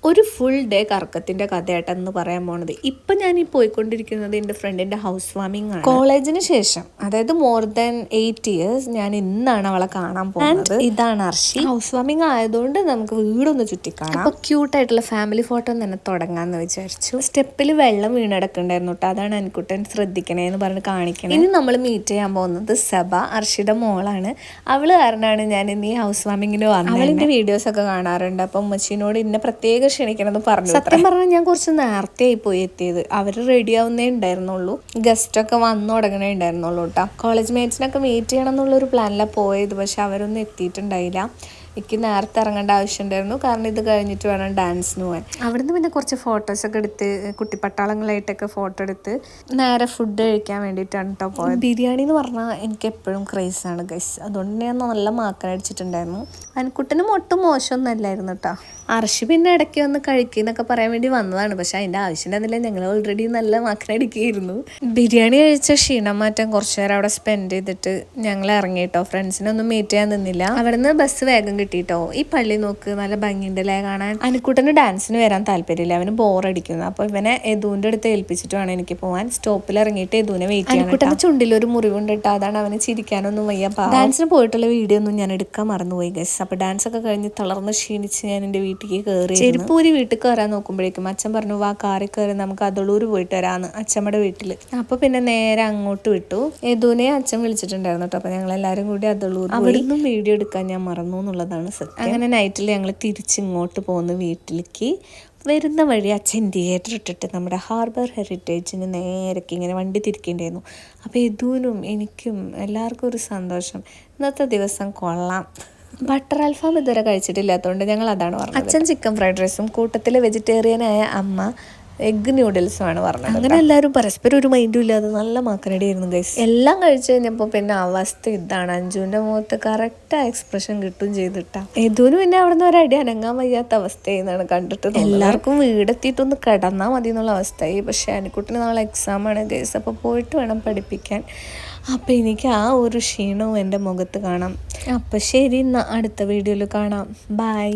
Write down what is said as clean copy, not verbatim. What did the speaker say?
ഒരു full day കറക്കത്തിൻ്റെ കഥയായിട്ടെന്ന് പറയാൻ പോണത്. ഇപ്പം ഞാൻ ഈ പോയിക്കൊണ്ടിരിക്കുന്നത് എൻ്റെ ഫ്രണ്ടിൻ്റെ ഹൗസ് വാമിംഗ് ആണ്. കോളേജിന് ശേഷം, അതായത് മോർ ദാൻ 8 years ഞാൻ ഇന്നാണ് അവളെ കാണാൻ പോകുന്നത്. ഇതാണ് അർഷി. ഹൗസ് വാമിംഗ് ആയതുകൊണ്ട് നമുക്ക് വീടൊന്ന് ചുറ്റിക്കാണാം. അപ്പോൾ ക്യൂട്ടായിട്ടുള്ള ഫാമിലി ഫോട്ടോ തന്നെ തുടങ്ങാമെന്ന് വിചാരിച്ചു. സ്റ്റെപ്പിൽ വെള്ളം വീണടക്കുന്നുണ്ടായിരുന്നു കേട്ടോ. അതാണ് അൻകുട്ടൻ ശ്രദ്ധിക്കണേ എന്ന് പറഞ്ഞ് കാണിക്കണേ. ഇനി നമ്മൾ മീറ്റ് ചെയ്യാൻ പോകുന്നത് സബ, അർഷിയുടെ മോളാണ്. അവള് കാരണമാണ് ഞാൻ ഇന്ന് ഈ ഹൗസ് വാമിങ്ങിന് വന്നത്. അവളിൻ്റെ വീഡിയോസൊക്കെ കാണാറുണ്ട്. അപ്പം ഉമ്മച്ചീനോട് ഇന്നെ പ്രത്യേക ക്ഷണിക്കണമെന്ന് പറഞ്ഞു. സത്യം പറഞ്ഞാൽ ഞാൻ കുറച്ച് നേരത്തെ ആയി പോയി എത്തിയത്. അവർ റെഡി ആവുന്നേ ഉണ്ടായിരുന്നുള്ളൂ, ഗസ്റ്റൊക്കെ വന്നു തുടങ്ങണേ ഉണ്ടായിരുന്നുള്ളൂ കേട്ടോ. കോളേജ് മേറ്റ്സിനൊക്കെ മീറ്റ് ചെയ്യണം എന്നുള്ളൊരു പ്ലാനിലാണ് പോയത്. പക്ഷെ അവരൊന്നും എത്തിയിട്ടുണ്ടായില്ല. എനിക്ക് നേരത്തെ ഇറങ്ങേണ്ട ആവശ്യമുണ്ടായിരുന്നു, കാരണം ഇത് കഴിഞ്ഞിട്ട് വേണം ഡാൻസിന് പോകാൻ. അവിടുന്ന് പിന്നെ കുറച്ച് ഫോട്ടോസൊക്കെ എടുത്ത് കുട്ടിപ്പട്ടാളങ്ങളായിട്ടൊക്കെ ഫോട്ടോ എടുത്ത് നേരെ ഫുഡ് കഴിക്കാൻ വേണ്ടിയിട്ടാണ് കേട്ടോ പോയത്. ബിരിയാണി എന്ന് പറഞ്ഞാൽ എനിക്ക് എപ്പോഴും ക്രേസാണ് ഗൈസ്. അതുകൊണ്ട് ഞാൻ നല്ല മാക്കനടിച്ചിട്ടുണ്ടായിരുന്നു. അൻകുട്ടനും ഒട്ടും മോശമൊന്നും അല്ലായിരുന്നു കേട്ടോ. അർഷി പിന്നെ ഇടയ്ക്ക് വന്ന് കഴിക്കുന്നൊക്കെ പറയാൻ വേണ്ടി വന്നതാണ്. പക്ഷെ അതിൻ്റെ ആവശ്യമുണ്ടായിരുന്നില്ല, ഞങ്ങൾ ഓൾറെഡി നല്ല മാക്കനടിക്കുകയായിരുന്നു. ബിരിയാണി കഴിച്ച ക്ഷീണം മാറ്റാൻ കുറച്ച് നേരം അവിടെ സ്പെൻഡ് ചെയ്തിട്ട് ഞങ്ങൾ ഇറങ്ങി കേട്ടോ. ഫ്രണ്ട്സിനൊന്നും മീറ്റ് ചെയ്യാൻ നിന്നില്ല. അവിടുന്ന് ബസ് വേഗം കിട്ടിട്ടോ. ഈ പള്ളി നോക്ക്, നല്ല ഭംഗിയുണ്ടല്ലേ കാണാൻ. അനിക്കുട്ടന് ഡാൻസിന് വരാൻ താല്പര്യമില്ല, അവന് ബോറടിക്കുന്നു. അപ്പോൾ ഇവനെ യദുവിൻ്റെ അടുത്ത് ഏൽപ്പിച്ചിട്ട് വേണം എനിക്ക് പോകാൻ. സ്റ്റോപ്പിൽ ഇറങ്ങിയിട്ട് യദുവിനെ വെയിറ്റ് ചെയ്യാൻ. അനിക്കുട്ടൻ്റെ ചുണ്ടിലൊരു മുറിവുണ്ട് കേട്ടോ. അതാണ് അവന് ചിരിക്കാനൊന്നും വയ്യ. ഡാൻസിന് പോയിട്ടുള്ള വീഡിയോ ഒന്നും ഞാൻ എടുക്കാൻ മറന്നുപോയി ഗൈസ്. അപ്പോൾ ഡാൻസ് ഒക്കെ കഴിഞ്ഞ് തളർന്ന് ക്ഷീണിച്ച് ഞാൻ എൻ്റെ വീട്ടിലേക്ക് കയറി. ചെരുപ്പൂരി വീട്ടിൽ കയറാൻ നോക്കുമ്പോഴേക്കും അച്ഛൻ പറഞ്ഞു, വാ കാറിൽ കയറി നമുക്ക് അതളൂർ പോയിട്ട് വരാമെന്ന്, അച്ഛമ്മയുടെ വീട്ടിൽ. അപ്പോൾ പിന്നെ നേരെ അങ്ങോട്ട് വിട്ടു. യദുവിനെ അച്ഛൻ വിളിച്ചിട്ടുണ്ടായിരുന്നു കേട്ടോ. അപ്പോൾ ഞങ്ങളെല്ലാവരും കൂടി അതളൂർ. അവിടെ നിന്നും വീഡിയോ എടുക്കാൻ ഞാൻ മറന്നു എന്നുള്ളതാണ് സത്യം. അങ്ങനെ നൈറ്റിൽ ഞങ്ങൾ തിരിച്ചിങ്ങോട്ട് പോകുന്നു വീട്ടിലേക്ക്. വരുന്ന വഴി അച്ഛൻ തിയേറ്റർ ഇട്ടിട്ട് നമ്മുടെ ഹാർബർ ഹെറിറ്റേജിന് നേരൊക്കെ ഇങ്ങനെ വണ്ടി തിരിക്കേണ്ടിയിരുന്നു. അപ്പോൾ യദുവിനും എനിക്കും എല്ലാവർക്കും ഒരു സന്തോഷം. ഇന്നത്തെ ദിവസം കൊള്ളാം. ബട്ടർ അൽഫാം ഇതുവരെ കഴിച്ചിട്ടില്ലാത്തതുകൊണ്ട് ഞങ്ങൾ അതാണ് പറഞ്ഞത്. അച്ഛൻ ചിക്കൻ ഫ്രൈഡ് റൈസും കൂട്ടത്തിൽ വെജിറ്റേറിയനായ അമ്മ എഗ് ന്യൂഡിൽസുമാണ് പറഞ്ഞത്. അങ്ങനെ എല്ലാവരും പരസ്പരം ഒരു മൈൻഡും ഇല്ലാതെ നല്ല മാക്കനടിയായിരുന്നു ഗൈസ്. എല്ലാം കഴിച്ചു കഴിഞ്ഞപ്പോൾ പിന്നെ അവസ്ഥ ഇതാണ്. അഞ്ജുവിൻ്റെ മുഖത്ത് കറക്റ്റ് എക്സ്പ്രഷൻ കിട്ടും ചെയ്തിട്ടാ. യദുവിന് പിന്നെ അവിടെ നിന്ന് ഒരടി അനങ്ങാൻ വയ്യാത്ത അവസ്ഥയെന്നാണ് കണ്ടിട്ട്. എല്ലാവർക്കും വീടെത്തിയിട്ടൊന്ന് കിടന്നാൽ മതി എന്നുള്ള അവസ്ഥയായി. പക്ഷെ അനിക്കുട്ടിന് നാളെ എക്സാമാണ് ഗൈസ്. അപ്പോൾ പോയിട്ട് വേണം പഠിപ്പിക്കാൻ. അപ്പം എനിക്ക് ആ ഒരു ക്ഷീണവും എൻ്റെ മുഖത്ത് കാണാം. അപ്പം ശരി, എന്നാൽ അടുത്ത വീഡിയോയിൽ കാണാം. ബൈ.